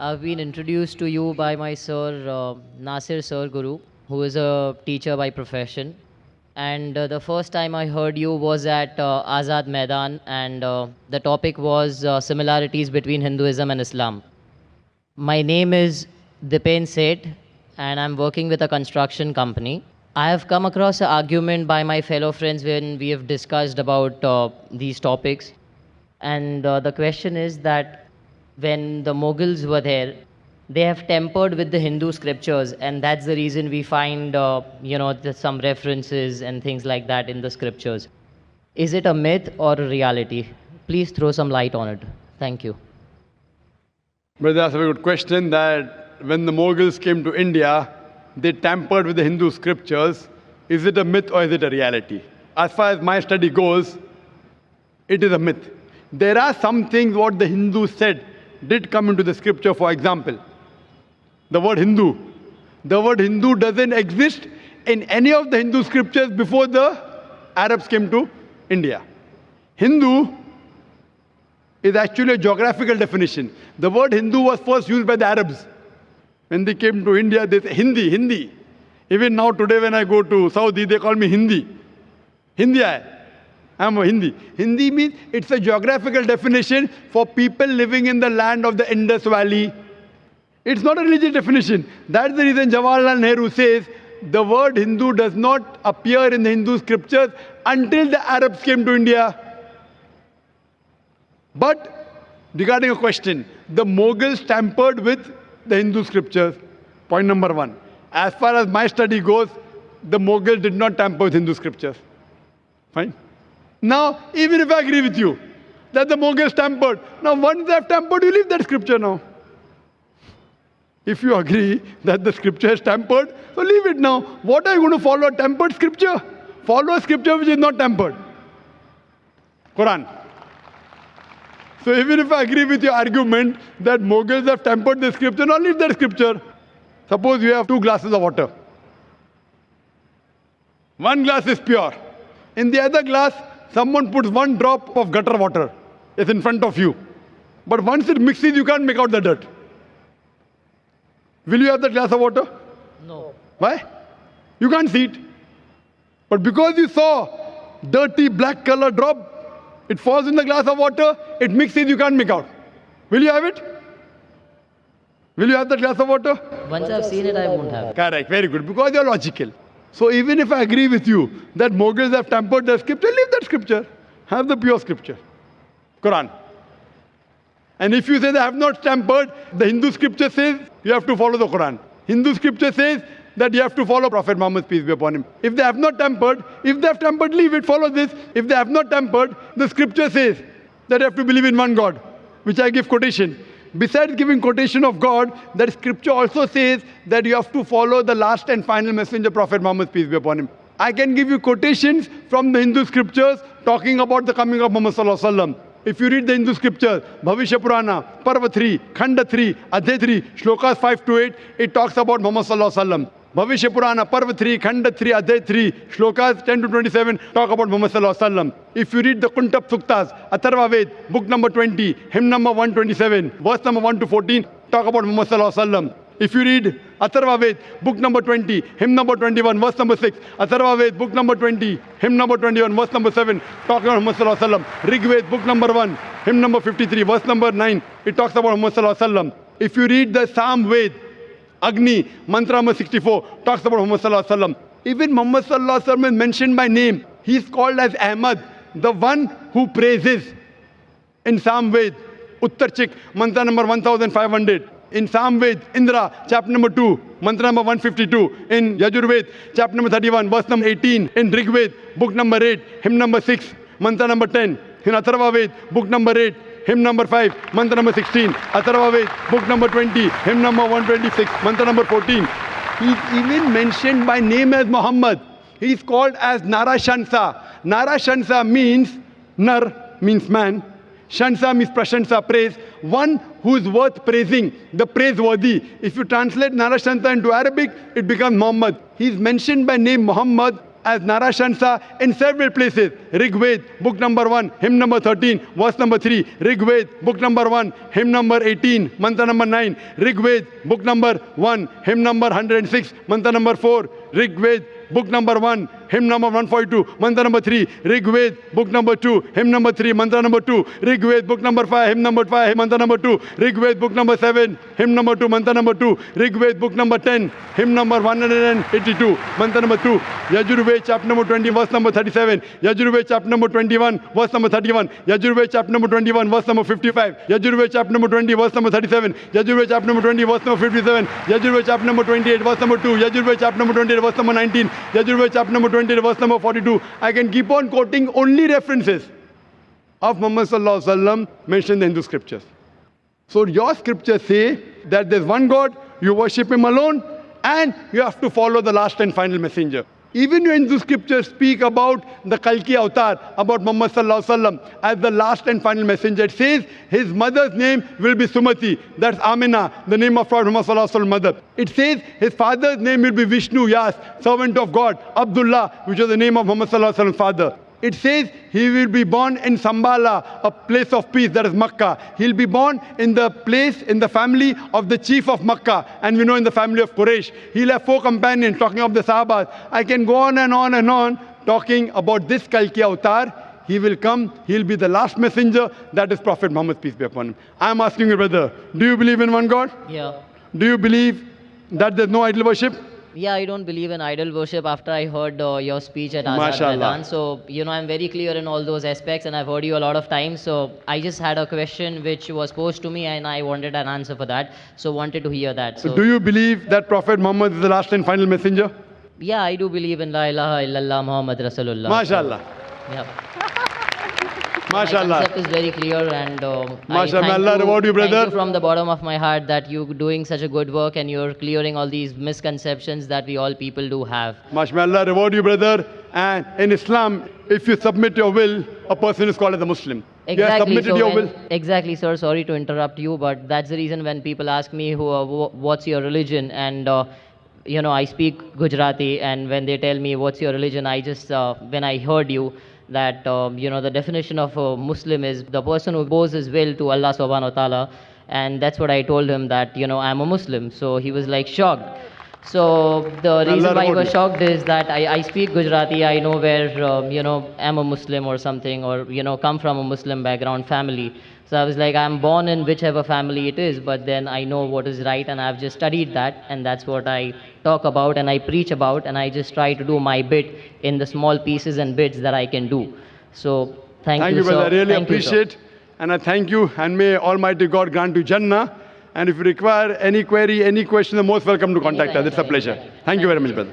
I've been introduced to you by my sir, Nasir Sir Guru, who is a teacher by profession. And the first time I heard you was at Azad Maidan, and the topic was similarities between Hinduism and Islam. My name is Dipen Seth, and I'm working with a construction company. I have come across an argument by my fellow friends when we have discussed about these topics. And the question is that when the Mughals were there, they have tempered with the Hindu scriptures, and that's the reason we find, some references and things like that in the scriptures. Is it a myth or a reality? Please throw some light on it. Thank you. But that's a very good question, that when the Mughals came to India, they tampered with the Hindu scriptures. Is it a myth or is it a reality? As far as my study goes, it is a myth. There are some things what the Hindus said did come into the scripture. For example, the word Hindu. The word Hindu doesn't exist in any of the Hindu scriptures before the Arabs came to India. Hindu is actually a geographical definition. The word Hindu was first used by the Arabs. When they came to India, they say Hindi. Even now today when I go to Saudi, they call me Hindi. Hindi I'm a Hindi. Hindi means it's a geographical definition for people living in the land of the Indus Valley. It's not a religious definition. That's the reason Jawaharlal Nehru says the word Hindu does not appear in the Hindu scriptures until the Arabs came to India. But regarding a question, the Mughals tampered with the Hindu scriptures. Point number one. As far as my study goes, the Mughals did not tamper with Hindu scriptures. Fine? Now, even if I agree with you that the Mughals tampered, now once they have tampered, you leave that scripture now. If you agree that the scripture is tampered, so leave it now. What are you going to follow? A tampered scripture? Follow a scripture which is not tampered. Quran. So even if I agree with your argument that Mughals have tampered the scripture, now leave that scripture. Suppose you have 2 glasses of water. One glass is pure. In the other glass, someone puts 1 drop of gutter water. It's in front of you. But once it mixes, you can't make out the dirt. Will you have that glass of water? No. Why? You can't see it. But because you saw dirty black color drop, it falls in the glass of water, it mixes, you can't make out. Will you have it? Will you have that glass of water? Once I've seen it, I won't have it. Correct, very good, because you're logical. So even if I agree with you that Mughals have tampered the scripture, leave that scripture. Have the pure scripture. Quran. And if you say they have not tampered, the Hindu scripture says you have to follow the Quran. Hindu scripture says that you have to follow Prophet Muhammad, peace be upon him. If they have not tampered, leave it, follow this. If they have not tampered, the scripture says that you have to believe in one God, which I give quotation. Besides giving quotation of God, that scripture also says that you have to follow the last and final messenger, Prophet Muhammad, peace be upon him. I can give you quotations from the Hindu scriptures talking about the coming of Muhammad sallallahu alaihi wasallam. If you read the Hindu scriptures, Bhavishya Purana, Parva 3, Khanda 3, Adhyay 3, Shlokas 5 to 8, it talks about Muhammad sallallahu alaihi wasallam. Bhavishya Purana, Parva 3, Khanda 3, Adhyay 3, Shlokas 10 to 27 talk about Muhammad sallallahu alaihi wasallam. If you read the Kuntap Suktas, Atharva Ved, book number 20, hymn number 127, verse number 1 to 14, talk about Muhammad sallallahu alaihi wasallam. If you read Atharva Ved, book number 20, hymn number 21, verse number 6, Atharva Ved, book number 20, hymn number 21, verse number 7, talking about Muhammad sallallahu alaihi wasallam. Rig Ved, book number 1, hymn number 53, verse number 9, it talks about Muhammad sallallahu alaihi wasallam. If you read the Psalm Ved, Agni, mantra number 64, talks about Muhammad sallallahu alaihi wasallam. Even Muhammad sallallahu alaihi wasallam is mentioned by name. He is called as Ahmad, the one who praises. In Psalm Ved, Uttar Chik, mantra number 1500. In Psalm Ved, Indra, chapter number 2, mantra number 152. In Yajur Ved, chapter number 31, verse number 18. In Rig Ved, book number 8, hymn number 6, mantra number 10. In Atharva Ved, book number 8, hymn number 5, mantra number 16. Atharva Ved, book number 20, hymn number 126, mantra number 14. He is even mentioned by name as Muhammad. He is called as Nara Shansa. Nara Shansa means, Nar means man. Shansa means prashansa, praise. One who is worth praising, the praiseworthy. If you translate Nara Shansa into Arabic, it becomes Muhammad. He is mentioned by name Muhammad as Narashansa in several places. Rig Ved, book number 1, hymn number 13, verse number 3. Rig Ved, book number 1, hymn number 18, mantra number 9. Rig Ved, book number 1, hymn number 106, mantra number 4. Rig Ved, book number 1, hymn number 142, mantra number 3. Rig Ved, book number 2, hymn number 3, mantra number 2. Rig Ved, book number 5, hymn number 5, mantra number 2. Rig Ved, book number 7, hymn number 2, mantra number 2. Rig Ved, book number 10, hymn number 182, mantra number 2. Yajurved, chapter number 20, verse number 37. Yajurved, chapter number 21, verse number 31. Yajurved, chapter number 21, verse number 55. Yajurved, chapter number 20, verse number 37. Yajurved, chapter number 20, verse number 57. Yajurved, chapter number 28, verse number 2. Yajurved, chapter number 28, verse number 19. Yajurved, chapter number 20, verse number 42. I can keep on quoting only references of Muhammad sallallahu alaihi wasallam mentioned in the Hindu scriptures. So your scriptures say that there's one God, you worship him alone, and you have to follow the last and final messenger. Even your Hindu scriptures speak about the Kalki avatar, about Muhammad sallallahu alaihi wasallam as the last and final messenger. It says his mother's name will be Sumati. That's Amina, the name of Prophet Muhammad sallallahu alaihi wasallam mother. It says his father's name will be Vishnu, Yas, servant of God. Abdullah, which is the name of Muhammad sallallahu alaihi wasallam's father. It says he will be born in Sambala, a place of peace, that is Makkah. He'll be born in the place, in the family of the chief of Makkah. And we know in the family of Quraysh. He'll have 4 companions, talking of the Sahabas. I can go on and on and on, talking about this Kalki avatar. He will come, he'll be the last messenger, that is Prophet Muhammad, peace be upon him. I'm asking you, brother, do you believe in one God? Yeah. Do you believe that there's no idol worship? Yeah, I don't believe in idol worship after I heard your speech at Azad Maidan. So, I'm very clear in all those aspects and I've heard you a lot of times. So, I just had a question which was posed to me and I wanted an answer for that. So, wanted to hear that. So do you believe that Prophet Muhammad is the last and final messenger? Yeah, I do believe in La ilaha illallah Muhammad Rasulullah. MashaAllah. So, yeah. MashaAllah. My concept is very clear and MashaAllah, Allah reward you, brother. Thank you from the bottom of my heart that you're doing such a good work and you're clearing all these misconceptions that we all people do have. MashaAllah, reward you, brother. And in Islam, if you submit your will, a person is called as a Muslim. You have submitted your will. Exactly, sir. Sorry to interrupt you, but that's the reason when people ask me what's your religion and I speak Gujarati, and when they tell me what's your religion, I just when I heard you that the definition of a Muslim is the person who bows his will to Allah subhanahu wa ta'ala, and that's what I told him, that I'm a Muslim. So he was like shocked. So the reason why I was shocked is that I speak Gujarati, I know where I'm a Muslim or something, or come from a Muslim background family. So I was like, I'm born in whichever family it is, but then I know what is right and I've just studied that, and that's what I talk about and I preach about, and I just try to do my bit in the small pieces and bits that I can do. So thank you, sir. Brother. I really appreciate, and I thank you, and may Almighty God grant you Jannah. And if you require any query, any question, you're most welcome to contact us. It's a pleasure. Thank you very much, brother.